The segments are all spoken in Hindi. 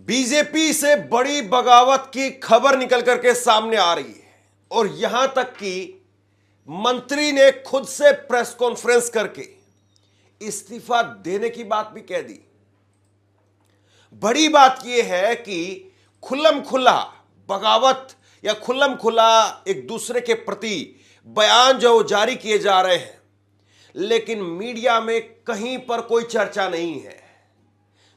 बीजेपी से बड़ी बगावत की खबर निकल करके सामने आ रही है और यहां तक कि मंत्री ने खुद से प्रेस कॉन्फ्रेंस करके इस्तीफा देने की बात भी कह दी। बड़ी बात यह है कि खुल्लम खुल्ला बगावत या खुल्लम खुल्ला एक दूसरे के प्रति बयान जो जारी किए जा रहे हैं, लेकिन मीडिया में कहीं पर कोई चर्चा नहीं है,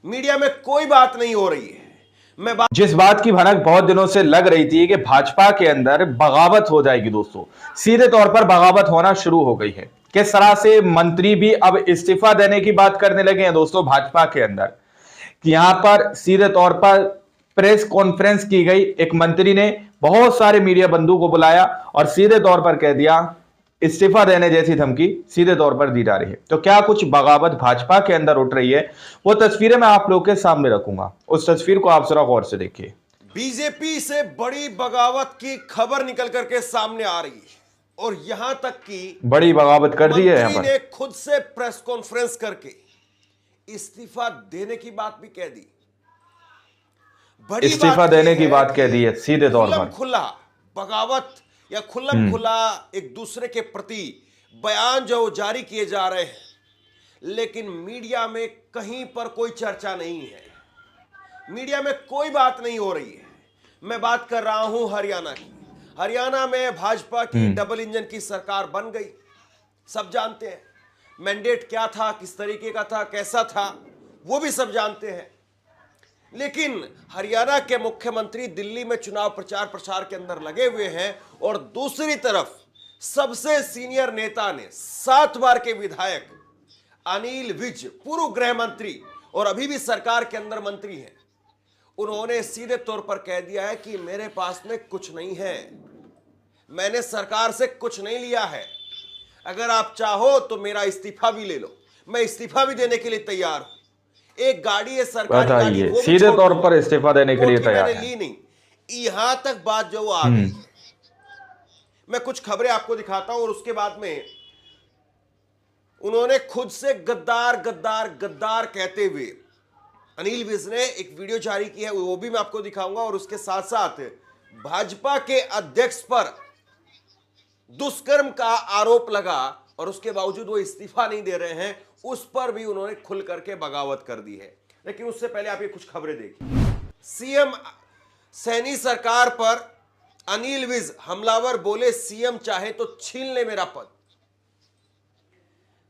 मीडिया में कोई बात नहीं हो रही है। जिस बात की भनक बहुत दिनों से लग रही थी कि भाजपा के अंदर बगावत हो जाएगी, दोस्तों सीधे तौर पर बगावत होना शुरू हो गई है। किस तरह से मंत्री भी अब इस्तीफा देने की बात करने लगे हैं दोस्तों भाजपा के अंदर, कि यहां पर सीधे तौर पर प्रेस कॉन्फ्रेंस की गई। एक मंत्री ने बहुत सारे मीडिया बंधु को बुलाया और सीधे तौर पर कह दिया इस्तीफा देने जैसी धमकी सीधे तौर पर दी जा रही है। तो क्या कुछ बगावत भाजपा के अंदर उठ रही है, वो तस्वीरें मैं आप लोगों के सामने रखूंगा। उस तस्वीर को आप जरा गौर से देखिए। बीजेपी से बड़ी बगावत की खबर निकल करके सामने आ रही है और यहां तक कि बड़ी बगावत कर दी है। मंत्री ने खुद से प्रेस कॉन्फ्रेंस करके इस्तीफा देने की बात भी कह दी। बड़ी इस्तीफा देने की बात कह दी है सीधे तौर पर। खुला बगावत या खुल्लम खुला एक दूसरे के प्रति बयान जो जारी किए जा रहे हैं, लेकिन मीडिया में कहीं पर कोई चर्चा नहीं है, मीडिया में कोई बात नहीं हो रही है। मैं बात कर रहा हूं हरियाणा की। हरियाणा में भाजपा की डबल इंजन की सरकार बन गई, सब जानते हैं। मैंडेट क्या था, किस तरीके का था, कैसा था, वो भी सब जानते हैं। लेकिन हरियाणा के मुख्यमंत्री दिल्ली में चुनाव प्रचार के अंदर लगे हुए हैं और दूसरी तरफ सबसे सीनियर नेता ने 7 बार के विधायक अनिल विज, पूर्व गृह मंत्री और अभी भी सरकार के अंदर मंत्री हैं, उन्होंने सीधे तौर पर कह दिया है कि मेरे पास में कुछ नहीं है, मैंने सरकार से कुछ नहीं लिया है, अगर आप चाहो तो मेरा इस्तीफा भी ले लो, मैं इस्तीफा भी देने के लिए तैयार हूं। एक गाड़ी है सरकारी गाड़ी, वो सीधे तौर पर इस्तीफा देने के लिए तैयार है। ली नहीं, यहां तक बात जो आ गई है। मैं कुछ खबरें आपको दिखाता हूं और उसके बाद में उन्होंने खुद से गद्दार गद्दार गद्दार कहते हुए अनिल विज ने एक वीडियो जारी की है, वो भी मैं आपको दिखाऊंगा। और उसके साथ साथ भाजपा के अध्यक्ष पर दुष्कर्म का आरोप लगा और उसके बावजूद वो इस्तीफा नहीं दे रहे हैं, उस पर भी उन्होंने खुल करके बगावत कर दी है। लेकिन उससे पहले आप ये कुछ खबरें देखिए। सीएम सैनी सरकार पर अनिल विज हमलावर बोले, सीएम चाहे तो छीन ले मेरा पद।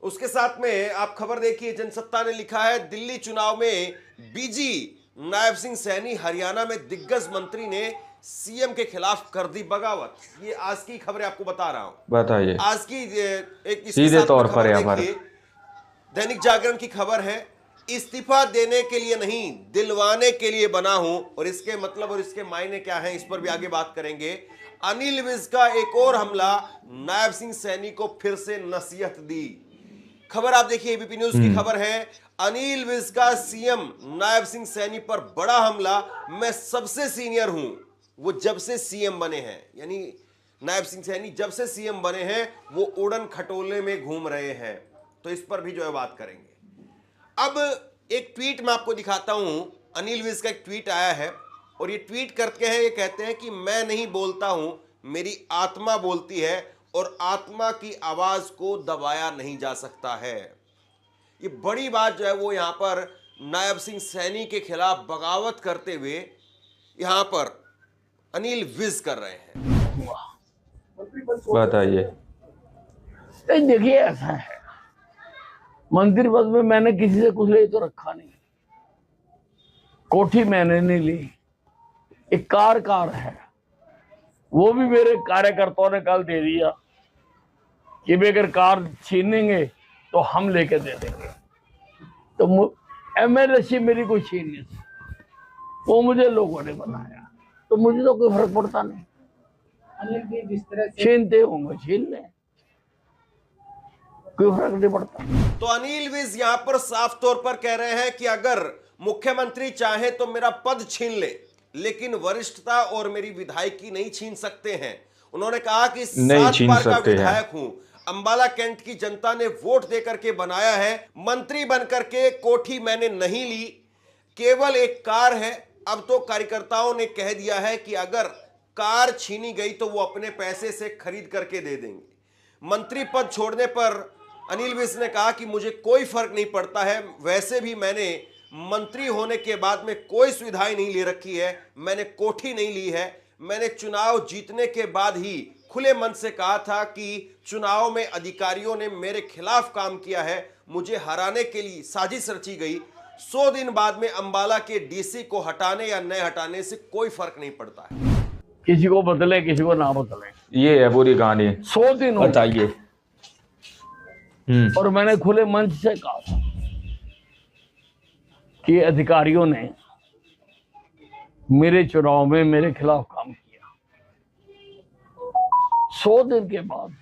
उसके साथ में आप खबर देखिए, जनसत्ता ने लिखा है दिल्ली चुनाव में बीजी नायब सिंह सैनी, हरियाणा में दिग्गज मंत्री ने सीएम के खिलाफ कर दी बगावत। ये आज की खबरें आपको बता रहा हूं, बताइए आज की एक सीधे तौर पर देखिए। दैनिक जागरण की खबर है, इस्तीफा देने के लिए नहीं दिलवाने के लिए बना हूं। और इसके मतलब और इसके मायने क्या हैं, इस पर भी आगे बात करेंगे। अनिल विज का एक और हमला, नायब सिंह सैनी को फिर से नसीहत दी। खबर आप देखिए, एबीपी न्यूज की खबर है, अनिल विज का सीएम नायब सिंह सैनी पर बड़ा हमला, मैं सबसे सीनियर हूं। वो जब से सीएम बने हैं, यानी नायब सिंह सैनी जब से सीएम बने हैं, वो उड़न खटोले में घूम रहे हैं। तो इस पर भी जो है बात करेंगे। अब एक ट्वीट मैं आपको दिखाता हूं, अनिल विज का एक ट्वीट आया है और ये ट्वीट करते हैं, ये कहते हैं कि मैं नहीं बोलता हूं, मेरी आत्मा बोलती है और आत्मा की आवाज को दबाया नहीं जा सकता है। ये बड़ी बात जो है वो यहां पर नायब सिंह सैनी के खिलाफ बगावत करते हुए यहां पर अनिल विज कर रहे हैं। बताइए। देखिए, ऐसा है, मंत्री पद में मैंने किसी से कुछ ले तो रखा नहीं, कोठी मैंने नहीं ली, एक कार है, वो भी मेरे कार्यकर्ताओं ने कल दे दिया कि भी अगर कार छीनेंगे तो हम लेके दे देंगे। तो एमएलए मेरी कोई छीन नहीं, वो मुझे लोगों ने बनाया, तो मुझे तो कोई फर्क पड़ता नहीं। जिस तरह छीनते होंगे छीन लें, कोई फर्क नहीं पड़ता। तो अनिल विज यहां पर साफ तौर पर कह रहे हैं कि अगर मुख्यमंत्री चाहे तो मेरा पद छीन ले, लेकिन वरिष्ठता और मेरी विधायकी नहीं छीन सकते हैं। उन्होंने कहा कि 7 बार का विधायक हूं, अंबाला कैंट की जनता ने वोट देकर के बनाया है, मंत्री बनकर के कोठी मैंने नहीं ली, केवल एक कार है, अब तो कार्यकर्ताओं ने कह दिया है कि अगर कार छीनी गई तो वो अपने पैसे से खरीद करके दे देंगे। मंत्री पद छोड़ने पर अनिल विज ने कहा कि मुझे कोई फर्क नहीं पड़ता है, वैसे भी मैंने मंत्री होने के बाद में कोई सुविधाएं नहीं ले रखी है, मैंने कोठी नहीं ली है, मैंने चुनाव जीतने के बाद ही खुले मन से कहा था कि चुनाव में अधिकारियों ने मेरे खिलाफ काम किया है, मुझे हराने के लिए साजिश रची गई। 100 दिन बाद में अंबाला के डीसी को हटाने या न हटाने से कोई फर्क नहीं पड़ता है। किसी को बदले किसी को ना बदले, ये है पूरी कहानी। 100 दिन हो बताइए। और मैंने खुले मंच से कहा था कि अधिकारियों ने मेरे चुनाव में मेरे खिलाफ काम किया। 100 दिन के बाद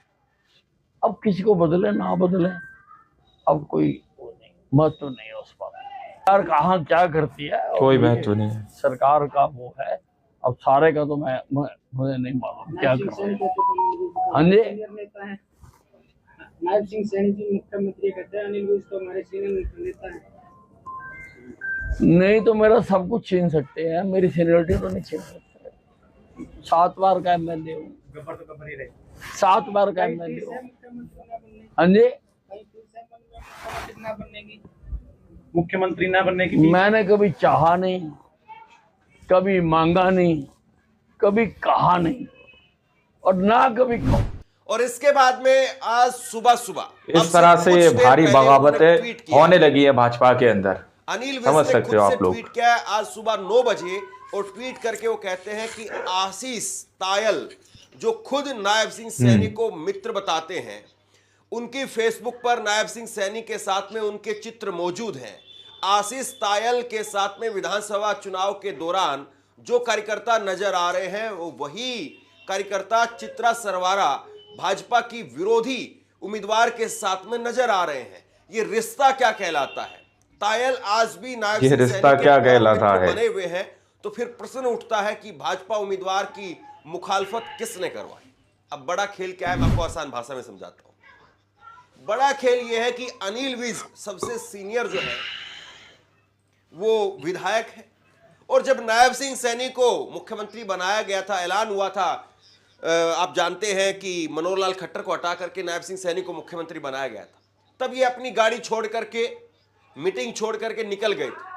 अब किसी को बदले ना बदले, अब कोई महत्व नहीं है उस पर। सरकार कहाँ क्या करती है कोई महत्व नहीं है, सरकार का वो है। अब सारे का तो मुझे नहीं मालूम क्या करूँ। हाँ जी, नायब सिंह सैनी जी मुख्यमंत्री कहते हैं, अनिल विज तो हमारे सीनियर नेता है। नहीं तो मेरा सब कुछ छीन सकते हैं, मेरी सीनियरिटी तो नहीं छीन सकते। 7 बार का एमएलए हूँ, 7 बार का एमएलए हूँ। हाँ जी, मुख्यमंत्री ना बनने की मैंने कभी चाहा नहीं, कभी मांगा नहीं, कभी कहा नहीं और ना कभी कहूं। और इसके बाद में आज सुबह सुबह इस तरह से ये भारी बगावतें होने लगी है भाजपा के अंदर। अनिल विज समझ ने सकते खुद हो से आप लोग। ट्वीट किया है आज सुबह 9 बजे और ट्वीट करके वो कहते हैं कि आशीष तायल जो खुद नायब सिंह सैनी को मित्र बताते हैं, उनकी फेसबुक पर नायब सिंह सैनी के साथ में उनके चित्र मौजूद हैं। आशीष तायल के साथ में विधानसभा चुनाव के दौरान जो कार्यकर्ता नजर आ रहे हैं वो वही कार्यकर्ता चित्रा सरवारा भाजपा की विरोधी उम्मीदवार के साथ में नजर आ रहे हैं। ये रिश्ता क्या कहलाता है? तायल आज भी नायब ये सिंह रिश्ता सैनी के क्या परम कहलाता मित्र है? बने हुए हैं। तो फिर प्रश्न उठता है कि भाजपा उम्मीदवार की मुखालफत किसने करवाई? अब बड़ा खेल क्या है, मैं आपको आसान भाषा में समझाता हूं। बड़ा खेल यह है कि अनिल विज सबसे सीनियर जो है वो विधायक है, और जब नायब सिंह सैनी को मुख्यमंत्री बनाया गया था, ऐलान हुआ था, आप जानते हैं कि मनोहर लाल खट्टर को हटा करके नायब सिंह सैनी को मुख्यमंत्री बनाया गया था, तब ये अपनी गाड़ी छोड़ करके, मीटिंग छोड़ करके निकल गए थे।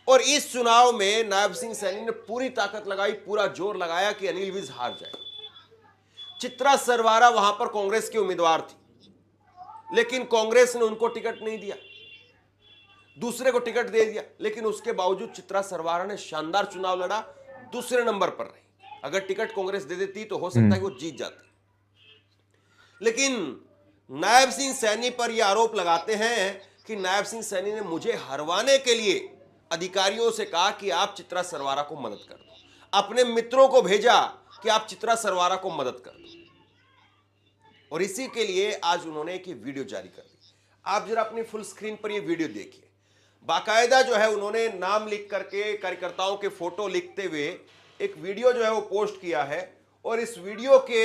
और इस चुनाव में नायब सिंह सैनी ने पूरी ताकत लगाई, पूरा जोर लगाया कि अनिल विज हार जाए। चित्रा सरवारा वहां पर कांग्रेस की उम्मीदवार थी, लेकिन कांग्रेस ने उनको टिकट नहीं दिया, दूसरे को टिकट दे दिया। लेकिन उसके बावजूद चित्रा सरवारा ने शानदार चुनाव लड़ा, दूसरे नंबर पर रही। अगर टिकट कांग्रेस दे देती तो हो सकता है वो जीत जाती। लेकिन नायब सिंह सैनी पर यह आरोप लगाते हैं कि नायब सिंह सैनी ने मुझे हरवाने के लिए अधिकारियों से कहा कि आप चित्रा सरवारा को मदद कर दो, अपने मित्रों को भेजा कि आप चित्रा सरवारा को मदद कर दो। और इसी के लिए आज उन्होंने एक वीडियो जारी कर दी। आप जरा अपनी फुल स्क्रीन पर यह वीडियो देखिए। बाकायदा जो है उन्होंने नाम लिख करके, कार्यकर्ताओं के फोटो लिखते हुए एक वीडियो जो है वो पोस्ट किया है, और इस वीडियो के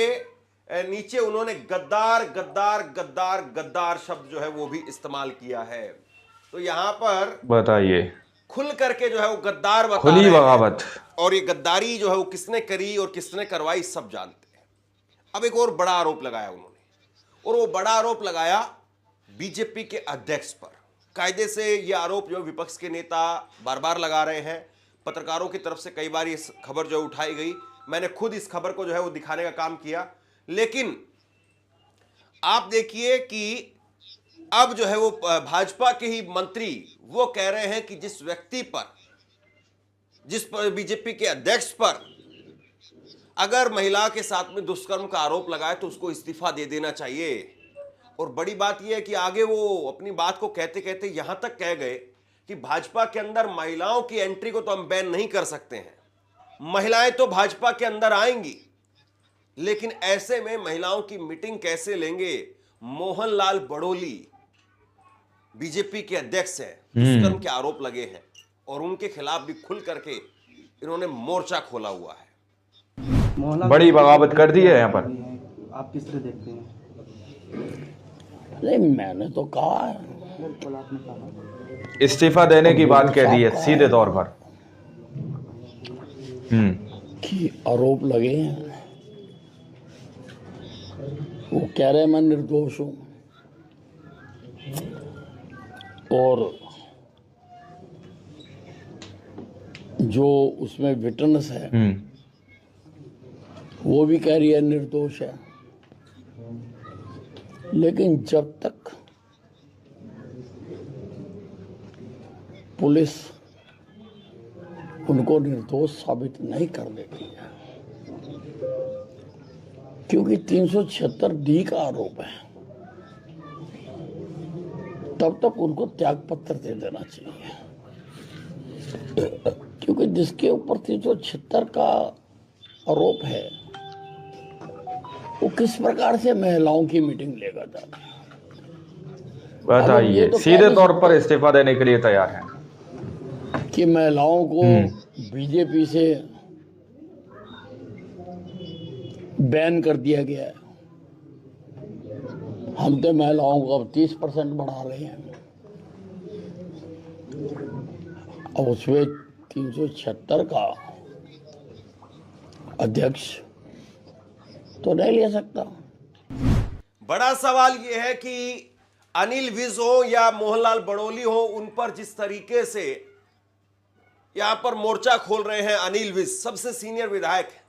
नीचे उन्होंने गद्दार गद्दार गद्दार गद्दार शब्द जो है वो भी इस्तेमाल किया है। तो यहां पर बताइए, खुल करके जो है वो गद्दार बता खुली रहे हैं। बगावत। और ये गद्दारी जो है वो किसने करी और किसने करवाई सब जानते हैं। अब एक और बड़ा आरोप लगाया उन्होंने, और वो बड़ा आरोप लगाया बीजेपी के अध्यक्ष पर। कायदे से ये आरोप जो विपक्ष के नेता बार बार लगा रहे हैं, पत्रकारों की तरफ से कई बार ये खबर जो उठाई गई, मैंने खुद इस खबर को जो है वो दिखाने का काम किया। लेकिन आप देखिए कि अब जो है वो भाजपा के ही मंत्री वो कह रहे हैं कि जिस व्यक्ति पर, जिस पर बीजेपी के अध्यक्ष पर अगर महिला के साथ में दुष्कर्म का आरोप लगाए तो उसको इस्तीफा दे देना चाहिए। और बड़ी बात यह है कि आगे वो अपनी बात को कहते कहते यहां तक कह गए कि भाजपा के अंदर महिलाओं की एंट्री को तो हम बैन नहीं कर सकते हैं, महिलाएं तो भाजपा के अंदर आएंगी, लेकिन ऐसे में महिलाओं की मीटिंग कैसे लेंगे? मोहनलाल बड़ोली बीजेपी के अध्यक्ष हैं, दुष्कर्म के आरोप लगे हैं, और उनके खिलाफ भी खुल करके इन्होंने मोर्चा खोला हुआ है। बड़ी बगावत कर दी है यहाँ पर। आप किस तरह देखते हैं? नहीं, मैंने तो कहा है, इस्तीफा देने की बात कह दी है सीधे तौर पर। कि आरोप लगे हैं, वो कह रहे हैं मैं निर्दोष हूं, और जो उसमें विटनेस है वो भी कह रही है निर्दोष है। लेकिन जब तक पुलिस उनको निर्दोष साबित नहीं कर देती है, क्योंकि 376 डी का आरोप है, तब तक उनको त्याग पत्र दे देना चाहिए। क्योंकि जिसके ऊपर 376 का आरोप है वो किस प्रकार से महिलाओं की मीटिंग लेगा जाना। बताइए, तो सीधे तौर पर इस्तीफा देने के लिए तैयार है कि महिलाओं को बीजेपी से बैन कर दिया गया है, हम तो महिलाओं को अब 30% बढ़ा रहे हैं। अब उसमें 376 का अध्यक्ष तो नहीं ले सकता। बड़ा सवाल यह है कि अनिल विज हो या मोहनलाल बड़ोली हो, उन पर जिस तरीके से यहां पर मोर्चा खोल रहे हैं अनिल विज, सबसे सीनियर विधायक है,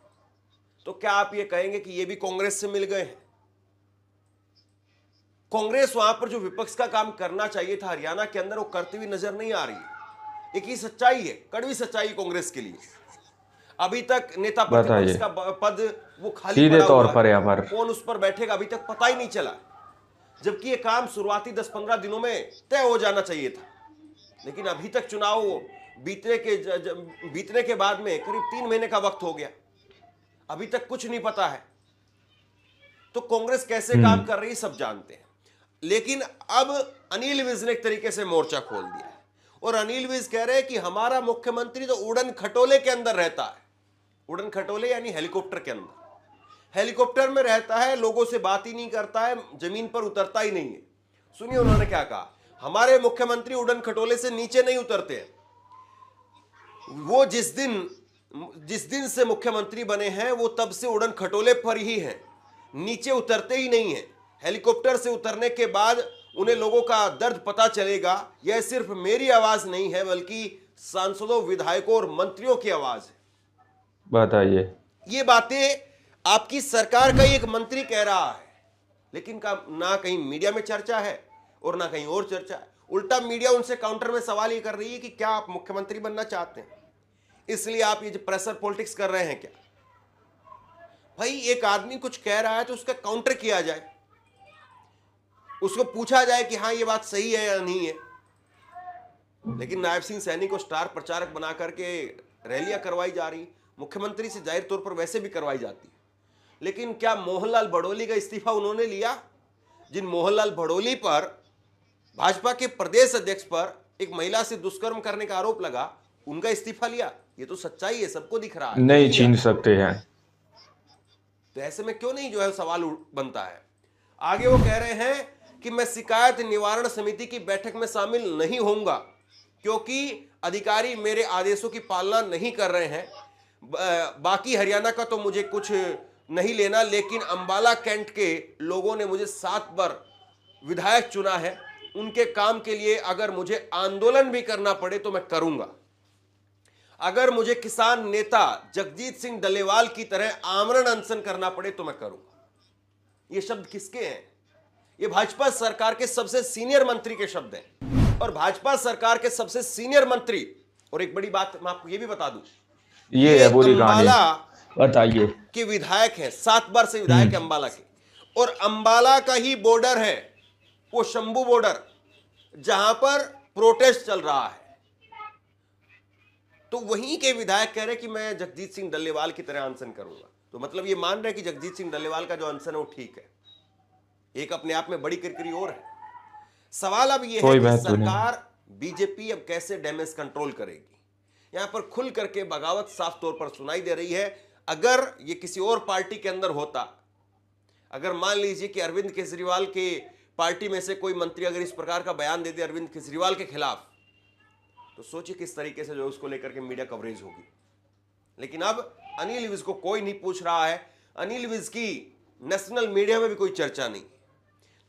तो क्या आप ये कहेंगे कि ये भी कांग्रेस से मिल गए हैं? कांग्रेस वहां पर जो विपक्ष का काम करना चाहिए था हरियाणा के अंदर, वो करती हुई नजर नहीं आ रही है। एक ही सच्चाई है, कड़वी सच्चाई कांग्रेस के लिए। अभी तक नेता प्रतिपक्ष का पद वो खाली सीधे पड़ा तौर हुआ पर है, यहाँ पर कौन उस पर बैठेगा अभी तक पता ही नहीं चला, जबकि ये काम शुरुआती 10-15 दिनों में तय हो जाना चाहिए था। लेकिन अभी तक चुनाव बीतने के बाद में करीब 3 महीने का वक्त हो गया, अभी तक कुछ नहीं पता है। तो कांग्रेस कैसे काम कर रही है सब जानते हैं। लेकिन अब अनिल विज ने एक तरीके से मोर्चा खोल दिया है, और अनिल विज कह रहे हैं कि हमारा मुख्यमंत्री तो उड़न खटोले के अंदर रहता है। उड़न खटोले यानी हेलीकॉप्टर के अंदर, हेलीकॉप्टर में रहता है, लोगों से बात ही नहीं करता है, जमीन पर उतरता ही नहीं है। सुनिए उन्होंने क्या कहा, हमारे मुख्यमंत्री उड़न खटोले से नीचे नहीं उतरते हैं। वो जिस दिन से मुख्यमंत्री बने हैं वो तब से उड़न खटोले पर ही हैं, नीचे उतरते ही नहीं है। हेलीकॉप्टर से उतरने के बाद उन्हें लोगों का दर्द पता चलेगा। यह सिर्फ मेरी आवाज नहीं है, बल्कि सांसदों, विधायकों और मंत्रियों की आवाज है। बताइए, ये बातें आपकी सरकार का ही एक मंत्री कह रहा है, लेकिन ना कहीं मीडिया में चर्चा है और ना कहीं और चर्चा है। उल्टा मीडिया उनसे काउंटर में सवाल ये कर रही है कि क्या आप मुख्यमंत्री बनना चाहते हैं, इसलिए आप ये जो प्रेशर पॉलिटिक्स कर रहे हैं क्या? भाई, एक आदमी कुछ कह रहा है तो उसका काउंटर किया जाए, उसको पूछा जाए कि हाँ ये बात सही है या नहीं है। लेकिन नायब सिंह सैनी को स्टार प्रचारक बना करके रैलियां करवाई जा रही, मुख्यमंत्री से जाहिर तौर पर वैसे भी करवाई जाती है। लेकिन क्या मोहनलाल बड़ोली का इस्तीफा उन्होंने लिया? जिन मोहनलाल बड़ोली पर भाजपा के प्रदेश अध्यक्ष पर एक महिला से दुष्कर्म करने का आरोप लगा, उनका इस्तीफा लिया? ये तो सच्चाई है, सबको दिख रहा है। नहीं छीन सकते हैं। तो ऐसे में क्यों नहीं जो है सवाल बनता है। आगे वो कह रहे हैं कि मैं शिकायत निवारण समिति की बैठक में शामिल नहीं होऊंगा, क्योंकि अधिकारी मेरे आदेशों की पालना नहीं कर रहे हैं। बाकी हरियाणा का तो मुझे कुछ नहीं लेना, लेकिन अंबाला कैंट के लोगों ने मुझे 7 बार विधायक चुना है, उनके काम के लिए अगर मुझे आंदोलन भी करना पड़े तो मैं करूंगा। अगर मुझे किसान नेता जगजीत सिंह डल्लेवाल की तरह आमरण अनशन करना पड़े तो मैं करूंगा। ये शब्द किसके हैं? ये भाजपा सरकार के सबसे सीनियर मंत्री के शब्द हैं। और भाजपा सरकार के सबसे सीनियर मंत्री, और एक बड़ी बात मैं आपको ये भी बता दूं, ये है पूरी कहानी। अंबाला बताइए, के विधायक हैं, 7 बार से विधायक है अंबाला के, और अंबाला का ही बॉर्डर है वो शंभू बॉर्डर, जहां पर प्रोटेस्ट चल रहा है। तो वहीं के विधायक कह रहे हैं कि मैं जगजीत सिंह डल्लेवाल की तरह अनशन करूंगा। तो मतलब ये मान रहे हैं कि जगजीत सिंह डल्लेवाल का जो अनशन है वो ठीक है। एक अपने आप में बड़ी किरकिरी और है। सवाल अब यह है कि सरकार बीजेपी अब कैसे डैमेज कंट्रोल करेगी। यहां पर खुल करके बगावत साफ तौर पर सुनाई दे रही है। अगर ये किसी और पार्टी के अंदर होता, अगर मान लीजिए कि अरविंद केजरीवाल के पार्टी में से कोई मंत्री अगर इस प्रकार का बयान दे दे अरविंद केजरीवाल के खिलाफ, तो सोचिए किस तरीके से जो उसको लेकर के मीडिया कवरेज होगी। लेकिन अब अनिल विज को कोई नहीं पूछ रहा है, अनिल विज की नेशनल मीडिया में भी कोई चर्चा नहीं।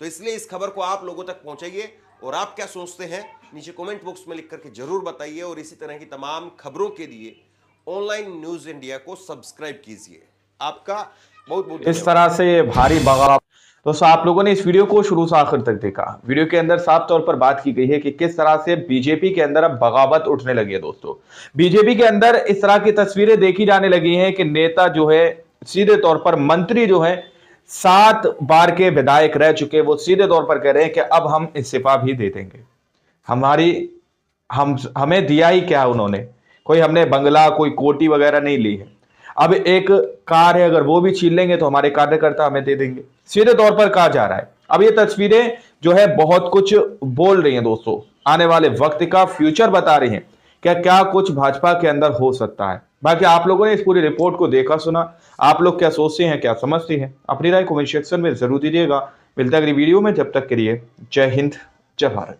तो इसलिए इस खबर को आप लोगों तक पहुंचाइए और आप क्या सोचते हैं नीचे कमेंट बॉक्स में लिख करके जरूर बताइए। और इसी तरह की तमाम खबरों के लिए ऑनलाइन न्यूज इंडिया को सब्सक्राइब कीजिए। आपका बहुत बहुत इस तरह से भारी बगावत। दोस्तों आप लोगों ने इस वीडियो को शुरू से आखिर तक देखा। वीडियो के अंदर साफ तौर पर बात की गई है कि किस तरह से बीजेपी के अंदर अब बगावत उठने लगी है। दोस्तों बीजेपी के अंदर इस तरह की तस्वीरें देखी जाने लगी हैं कि नेता जो है सीधे तौर पर, मंत्री जो है 7 बार के विधायक रह चुके, वो सीधे तौर पर कह रहे हैं कि अब हम इस्तीफा भी दे देंगे। हमें दिया ही क्या उन्होंने, कोई हमने बंगला कोई कोठी वगैरह नहीं ली है। अब एक कार है, अगर वो भी छीन लेंगे तो हमारे कार्यकर्ता हमें दे देंगे, सीधे तौर पर कहा जा रहा है। अब ये तस्वीरें जो है बहुत कुछ बोल रही हैं दोस्तों, आने वाले वक्त का फ्यूचर बता रही हैं क्या क्या कुछ भाजपा के अंदर हो सकता है। बाकी आप लोगों ने इस पूरी रिपोर्ट को देखा सुना, आप लोग क्या सोचते हैं, क्या समझते हैं, अपनी राय कमेंट सेक्शन में जरूर दीजिएगा। मिलता है अगली वीडियो में, जब तक के लिए जय हिंद जय भारत।